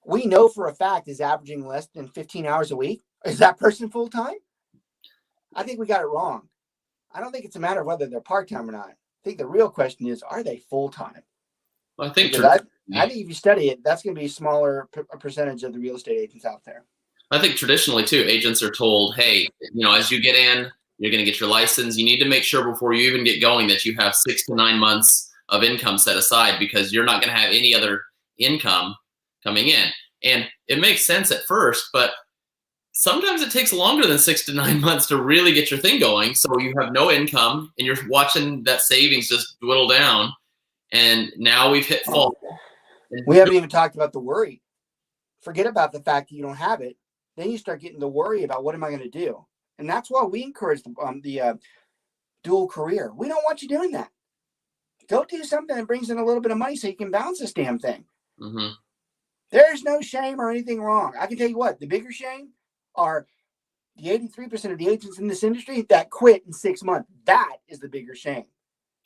we know for a fact is averaging less than 15 hours a week? Is that person full-time? I think we got it wrong. I don't think it's a matter of whether they're part-time or not. I think the real question is, are they full-time? Well, I think I think if you study it, that's going to be a smaller percentage of the real estate agents out there. I think traditionally too, agents are told, hey, you know, as you get in, you're going to get your license. You need to make sure before you even get going that you have 6 to 9 months of income set aside because you're not going to have any other income coming in. And it makes sense at first, but sometimes it takes longer than 6 to 9 months to really get your thing going. So you have no income and you're watching that savings just dwindle down. And now we've hit fall. We haven't even talked about the worry. Forget about the fact that you don't have it. Then you start getting the worry about what am I going to do? And that's why we encourage the dual career. We don't want you doing that. Go do something that brings in a little bit of money so you can balance this damn thing. Mm-hmm. There's no shame or anything wrong. I can tell you what, the bigger shame are the 83% of the agents in this industry that quit in 6 months. That is the bigger shame.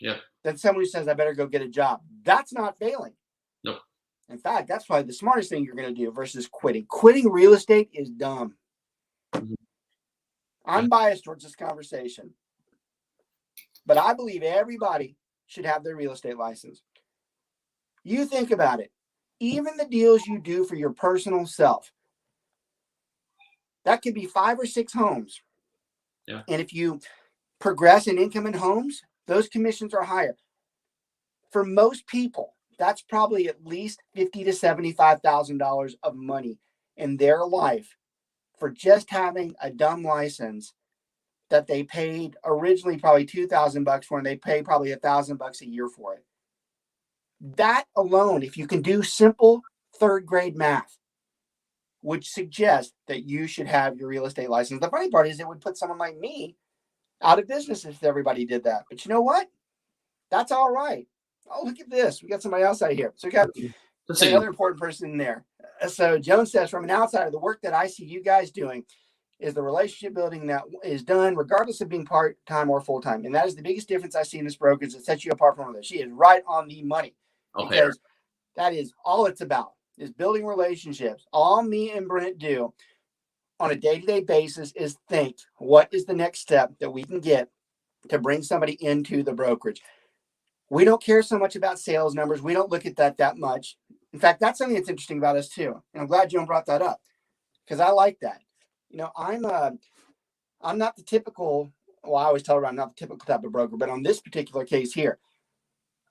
Yep. Than someone who says, I better go get a job. That's not failing. Nope. In fact, that's probably the smartest thing you're going to do versus quitting. Quitting real estate is dumb. Mm-hmm. I'm biased towards this conversation, but I believe everybody should have their real estate license. You think about it. even the deals you do for your personal self, that could be 5 or 6 homes. Yeah. And if you progress in income in homes, those commissions are higher. For most people, that's probably at least $50,000 to $75,000 of money in their life for just having a dumb license that they paid originally probably $2,000 for, and they pay probably $1,000 a year for it. That alone, if you can do simple third grade math, would suggest that you should have your real estate license. The funny part is it would put someone like me out of business if everybody did that. But you know what? That's all right. Oh, look at this. We got somebody else out here. So we got another important person in there. So Joan says, from an outsider, the work that I see you guys doing is the relationship building that is done regardless of being part-time or full-time. And that is the biggest difference I see in this brokerage that sets you apart from others. She is right on the money, because that is all it's about, is building relationships. All me and Brent do on a day-to-day basis is think, what is the next step that we can get to bring somebody into the brokerage? We don't care so much about sales numbers. We don't look at that much. In fact, that's something that's interesting about us too. And I'm glad Joan brought that up, because I like that. You know, I'm not the typical, well, I always tell her I'm not the typical type of broker, but on this particular case here,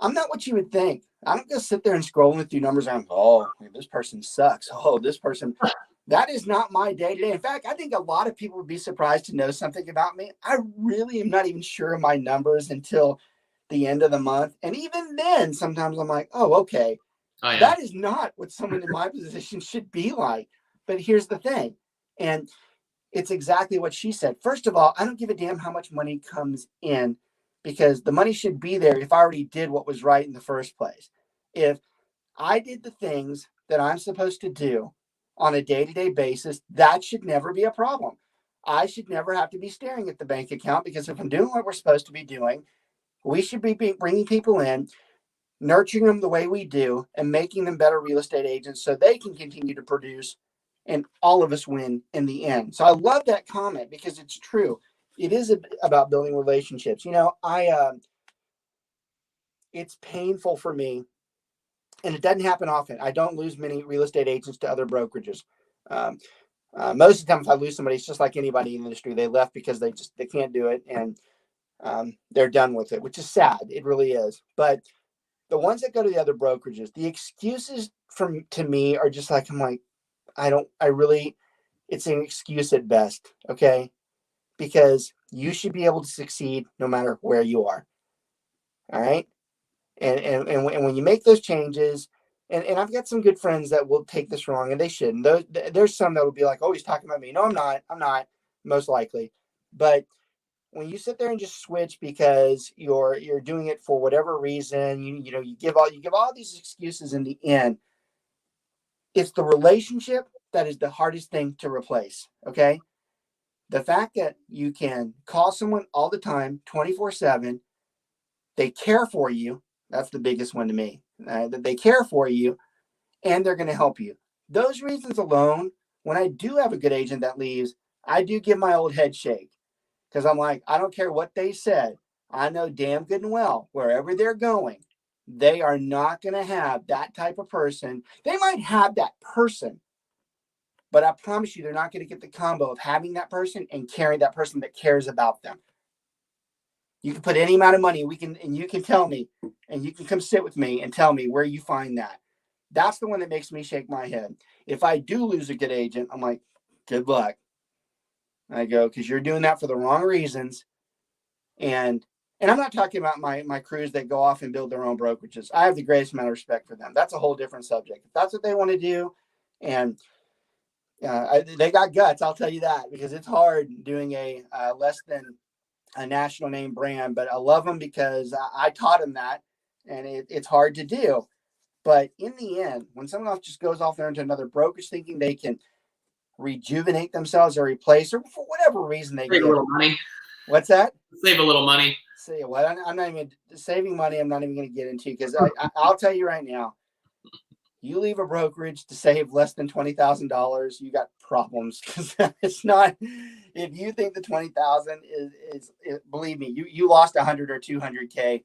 I'm not what you would think. I don't just sit there and scrolling through numbers and this person sucks. Oh, this person, that is not my day to day. In fact, I think a lot of people would be surprised to know something about me. I really am not even sure of my numbers until the end of the month. And even then, sometimes I'm like, oh, okay. Oh, yeah. That is not what someone in my position should be like. But here's the thing. And it's exactly what she said. First of all, I don't give a damn how much money comes in, because the money should be there if I already did what was right in the first place. If I did the things that I'm supposed to do on a day-to-day basis, that should never be a problem. I should never have to be staring at the bank account, because if I'm doing what we're supposed to be doing, we should be bringing people in, nurturing them the way we do, and making them better real estate agents so they can continue to produce, and all of us win in the end. So I love that comment, because it's true. It is about building relationships. You know, it's painful for me, and it doesn't happen often. I don't lose many real estate agents to other brokerages. Most of the time, if I lose somebody, it's just like anybody in the industry. They left because they can't do it, and they're done with it, which is sad. It really is. But the ones that go to the other brokerages, the excuses to me are just like, I'm like, it's an excuse at best. Okay. Because you should be able to succeed no matter where you are. All right. And when you make those changes, and I've got some good friends that will take this wrong, and they shouldn't. There's some that will be like, oh, he's talking about me. No, I'm not, most likely. But when you sit there and just switch because you're doing it for whatever reason, you give all these excuses in the end, it's the relationship that is the hardest thing to replace. Okay. The fact that you can call someone all the time, 24/7, they care for you. That's the biggest one to me. That they care for you, and they're going to help you. Those reasons alone, when I do have a good agent that leaves, I do give my old head shake, because I'm like, I don't care what they said. I know damn good and well, wherever they're going, they are not going to have that type of person. They might have that person, but I promise you, they're not going to get the combo of having that person and carrying that person that cares about them. You can put any amount of money, and you can tell me, and you can come sit with me and tell me where you find that. That's the one that makes me shake my head. If I do lose a good agent, I'm like, good luck. I go, because you're doing that for the wrong reasons. And I'm not talking about my crews that go off and build their own brokerages. I have the greatest amount of respect for them. That's a whole different subject. If that's what they want to do, and they got guts, I'll tell you that, because it's hard doing a less than a national name brand. But I love them because I taught them that, and it's hard to do. But in the end, when someone else just goes off there into another brokerage thinking they can rejuvenate themselves or replace, or for whatever reason they save a little money. What's that? Save a little money. Say what? I'm not even saving money. I'm not even going to get into, because I'll tell you right now, you leave a brokerage to save less than $20,000, you got problems, because it's not. If you think the $20,000 is believe me, you lost 100 or 200K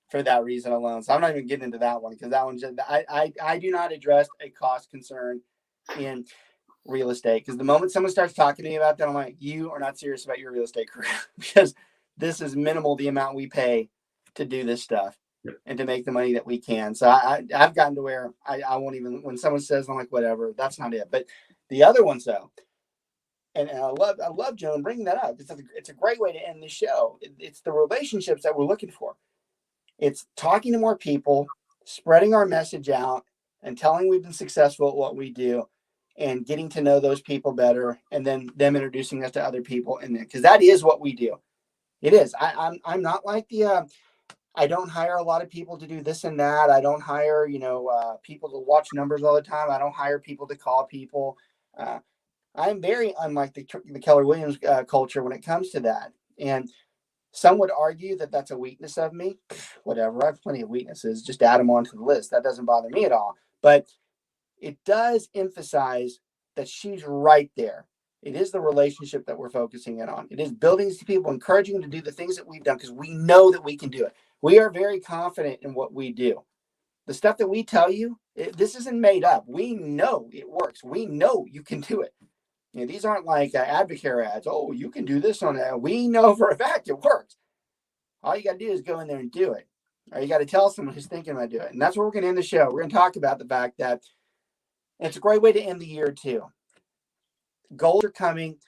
for that reason alone. So I'm not even getting into that one because that one just I do not address a cost concern in real estate, because the moment someone starts talking to me about that, I'm like, you are not serious about your real estate career because this is minimal the amount we pay to do this stuff and to make the money that we can. So I've gotten to where I won't even, when someone says, I'm like, whatever, that's not it. But the other ones though, and I love Joan bringing that up. It's a great way to end the show. It's the relationships that we're looking for. It's talking to more people, spreading our message out, and telling we've been successful at what we do, and getting to know those people better, and then them introducing us to other people. And because that is what we do. It is. I'm not like the I don't hire a lot of people to do this and that. I don't hire people to watch numbers all the time. I don't hire people to call people. I'm very unlike the Keller Williams culture when it comes to that. And some would argue that that's a weakness of me. Whatever. I have plenty of weaknesses. Just add them onto the list. That doesn't bother me at all. But it does emphasize that she's right there. It is the relationship that we're focusing in on. It is building these people, encouraging them to do the things that we've done because we know that we can do it. We are very confident in what we do. The stuff that we tell you, this isn't made up. We know it works. We know you can do it. These aren't like Advocare ads. Oh, you can do this on that. We know for a fact it works. All you got to do is go in there and do it. Or you got to tell someone who's thinking about doing it. And that's where we're going to end the show. We're going to talk about the fact that it's a great way to end the year too. Goals are coming.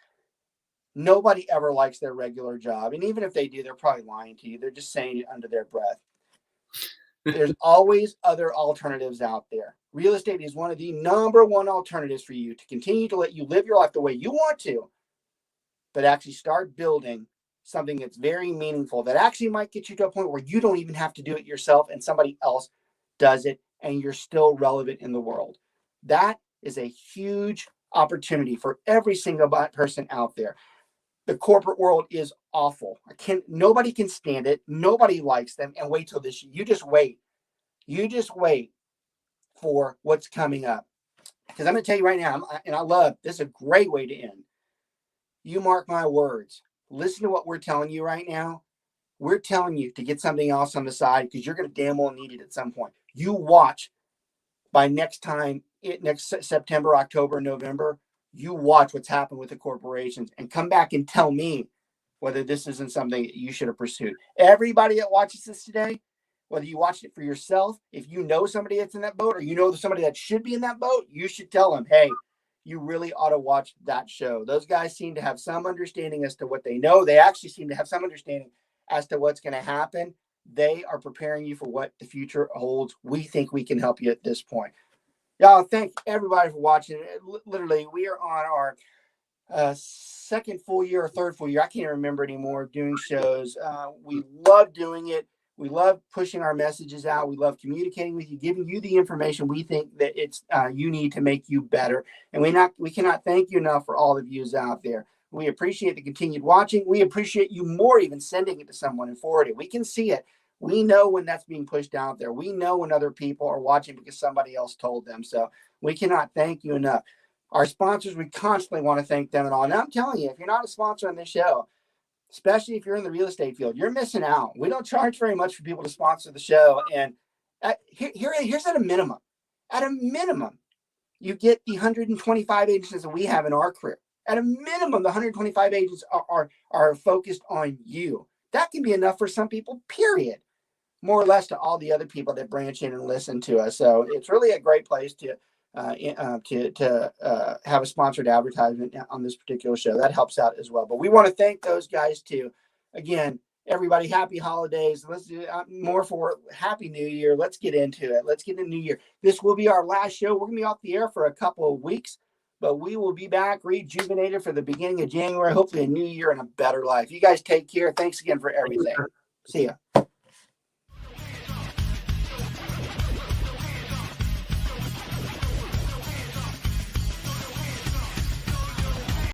Nobody ever likes their regular job. And even if they do, they're probably lying to you. They're just saying it under their breath. There's always other alternatives out there. Real estate is one of the number one alternatives for you to continue to let you live your life the way you want to, but actually start building something that's very meaningful, that actually might get you to a point where you don't even have to do it yourself and somebody else does it and you're still relevant in the world. That is a huge opportunity for every single person out there. The corporate world is awful. Nobody can stand it. Nobody likes them. And wait till this. You just wait. You just wait for what's coming up. Because I'm going to tell you right now, and I love, this is a great way to end. You mark my words. Listen to what we're telling you right now. We're telling you to get something else on the side because you're going to damn well need it at some point. You watch by next September, October, November, you watch what's happened with the corporations and come back and tell me whether this isn't something that you should have pursued. Everybody that watches this today, whether you watch it for yourself, if you know somebody that's in that boat or you know somebody that should be in that boat, you should tell them, hey, you really ought to watch that show. Those guys seem to have some understanding as to what they know. They actually seem to have some understanding as to what's going to happen. They are preparing you for what the future holds. We think we can help you at this point. Y'all, thank everybody for watching. Literally, we are on our second full year or third full year. I can't remember anymore doing shows. We love doing it. We love pushing our messages out. We love communicating with you, giving you the information we think that it's you need to make you better. And we cannot thank you enough for all the views out there. We appreciate the continued watching. We appreciate you more even sending it to someone and forwarding it. We can see it. We know when that's being pushed out there. We know when other people are watching because somebody else told them. So we cannot thank you enough. Our sponsors, we constantly want to thank them and all. And I'm telling you, if you're not a sponsor on this show, especially if you're in the real estate field, you're missing out. We don't charge very much for people to sponsor the show. And here's at a minimum. At a minimum, you get the 125 agents that we have in our career. At a minimum, the 125 agents are focused on you. That can be enough for some people, period. More or less to all the other people that branch in and listen to us. So it's really a great place to have a sponsored advertisement on this particular show. That helps out as well. But we want to thank those guys too. Again, everybody, happy holidays. Let's do more for Happy New Year. Let's get into it. Let's get into New Year. This will be our last show. We're going to be off the air for a couple of weeks, but we will be back rejuvenated for the beginning of January. Hopefully a new year and a better life. You guys take care. Thanks again for everything. See ya.